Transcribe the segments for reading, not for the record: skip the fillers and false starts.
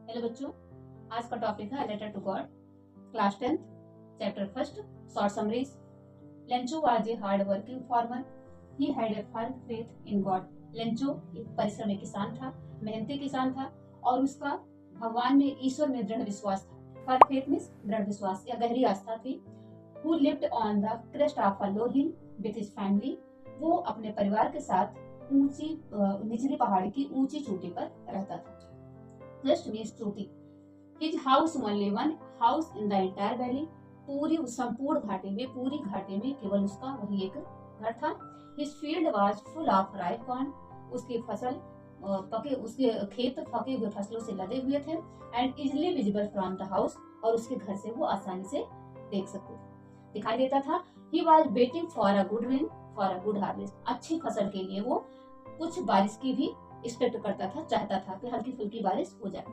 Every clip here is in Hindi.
हेलो बच्चों, आज का टॉपिक है letter to God, class 10th, chapter first, short summaries. Lencho was a hard working farmer, he had a firm faith in God. Lencho एक परिश्रमी किसान था, मेहनती किसान था और उसका भगवान में, ईश्वर में दृढ़ विश्वास था। फर्म फेथ मींस दृढ़ विश्वास या गहरी आस्था थी। Who lived on the crest of a low hill with his family, वो अपने परिवार के साथ ऊंची निचली पहाड़ी की ऊंची चोटी पर रहता था। क्रेस्ट मींस चोटी। His house only one house in the entire valley, पूरी संपूर्ण घाटी में, पूरी घाटी में केवल उसका वही एक घर था। His field was full of ripe corn, उसकी फसल उसके खेत पके हुए फसलों से लदे हुए थे। And easily visible from the house, और उसके घर से वो आसानी से देख सकते थे, दिखाई देता था। He was waiting for a good rain for a good harvest, अच्छी फसल के लिए वो कुछ बारिश की भी एक्सपेक्ट करता था, चाहता था कि हल्की फुल्की बारिश हो जाए।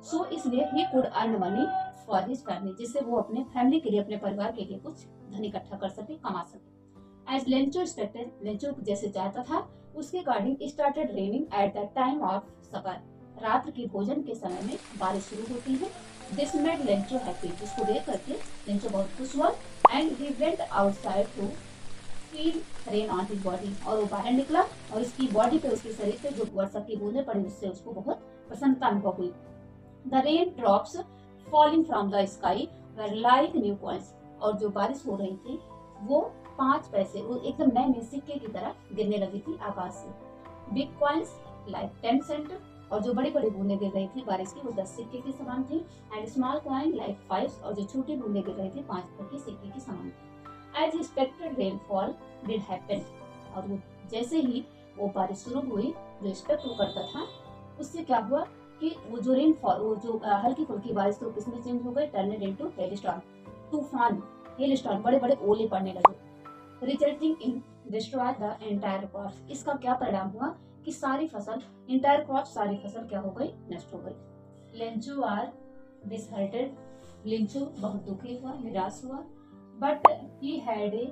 सो इसलिए he could earn money for his family, जिससे वो अपने फैमिली के लिए, अपने परिवार के लिए कुछ धन इकट्ठा कर सके, कमा सके। एज लेंचो एक्सपेक्टेड, लेंचो जैसे चाहता था, उसके according started raining at the time of supper, रात्र की भोजन के समय में बारिश शुरू होती है। दिस मेड लेंचो हैप्पी, जिसको देख करके लेंचो बहुत खुश हुआ। And he went outside to feel rain on his body, और वो बाहर निकला और उसकी बॉडी पे, उसके शरीर पे जो वर्षा की बूंदें पड़ी, उससे उसको बहुत प्रसन्नता अनुभव हुई। The rain drops falling from the sky were like new coins, और जो बारिश हो रही थी वो 5 पैसे, वो एकदम नए नए सिक्के की तरह गिरने लगी थी आकाश से। बिग कॉइन्स लाइक 10 सेंट, और जो बड़ी बड़ी बूंदें गिर रही थी बारिश की, वो 10 सिक्के के समान थी। एंड स्मॉल कॉइन लाइक 5, और जो छोटी बूंदें गिर रही थी 5 के सिक्के के समान थी। As expected rainfall did happen, और वो जैसे ही वो बारिश शुरू हुई, जो एक्सपेक्ट वो करता था, उससे क्या हुआ कि वो जो रेनफॉल, वो जो हल्की फुल्की बारिश तो किसमें चेंज हो गई, टर्न इनटू हेलस्टॉर्म, तूफान, हेलस्टॉर्म, बड़े बड़े ओले पड़ने लगे। Resulting in destroy the entire crop, इसका क्या परिणाम हुआ कि सारी फसल, एंटायर क्रॉप, सारी फसल क्या हो गई, नष्ट हो गई। लेंचो आर डिसहार्टेड, लेंचो बहुत दुखी हुआ, निराश हुआ। But he had A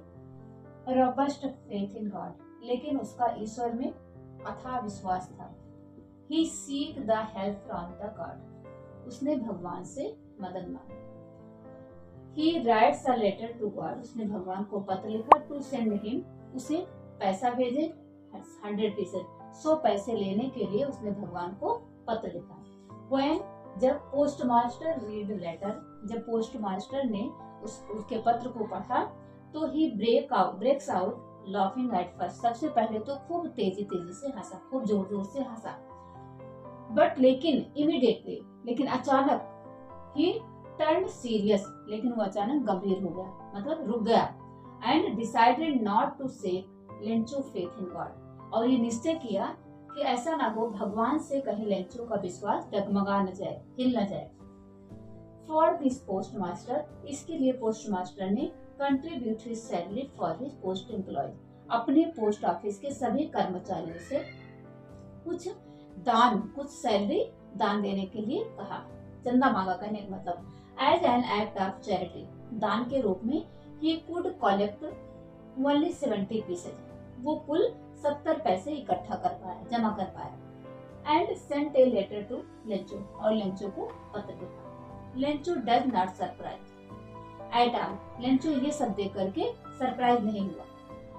robust faith in God, लेकिन उसका ईश्वर में अथाह विश्वास था। He seek the help from the God, उसने भगवान से मदद मांगी। He writes a letter to God, उसने भगवान को पत्र लिखा। To send him, उसे पैसा भेजे 100 pieces, 100 पैसे लेने के लिए उसने भगवान को पत्र लिखा। When, जब पोस्ट मास्टर रीड लेटर, जब पोस्ट मास्टर ने उसके पत्र को पढ़ा, तो ही breaks out laughing at first, सबसे पहले तो खूब तेजी तेजी से हंसा, खूब जोर जोर से हंसा। बट लेकिन इमीडिएटली, लेकिन अचानक, ही टर्न सीरियस, लेकिन वो अचानक गंभीर हो गया, मतलब रुक गया। And decided not to shake Lencho faith in God, और ये निश्चय किया कि ऐसा ना हो भगवान से कहीं लेंचो का विश्वास डगमगा न जाए, हिल न जाए। फॉर दिस पोस्ट मास्टर, इसके लिए पोस्ट मास्टर ने contribute his salary for his post employ, अपने पोस्ट ऑफिस के सभी कर्मचारियों से कुछ दान, कुछ सैलरी दान देने के लिए कहा, चंदा मांगा, कहने का मतलब। As an act of charity, दान के रूप में ही कुड कलेक्ट ओनली 70 पीसेज, वो कुल 70 पैसे इकट्ठा कर पाया, जमा कर पाया। And sent a letter to Lencho, और लेंचो को पत्र लिखा। Lencho does not surprise at all, Lencho ये सब देख करके सरप्राइज नहीं हुआ।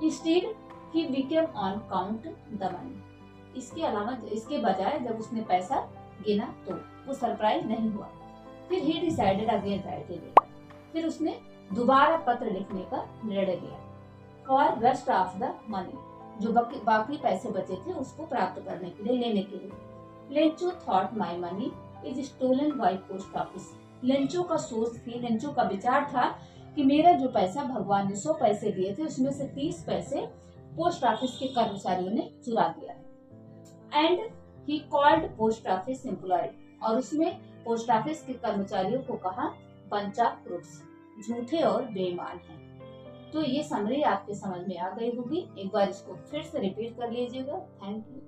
Instead he became on count the money, इसके अलावा, इसके बजाय जब उसने पैसा गिना तो वो सरप्राइज नहीं हुआ। फिर he decided again write a letter, फिर उसने दोबारा पत्र लिखने का निर्णय लिया। For rest of the money, जो बाकी पैसे बचे थे उसको प्राप्त करने के लिए, लेने के लिए। Lencho thought my money is stolen by post office, Lencho का सोच थी, लेंचो का विचार था कि मेरा जो पैसा भगवान ने 100 पैसे दिए थे, उसमें से 30 पैसे पोस्ट ऑफिस के कर्मचारियों ने चुरा लिया है। And he called post office employ, और उसमें पोस्ट ऑफिस के कर्मचारियों को कहा बंच ऑफ क्रूक्स, झूठे और बेईमान हैं। तो ये समरी आपके समझ में आ गई होगी, एक बार इसको फिर से रिपीट कर लीजिएगा। Thank you.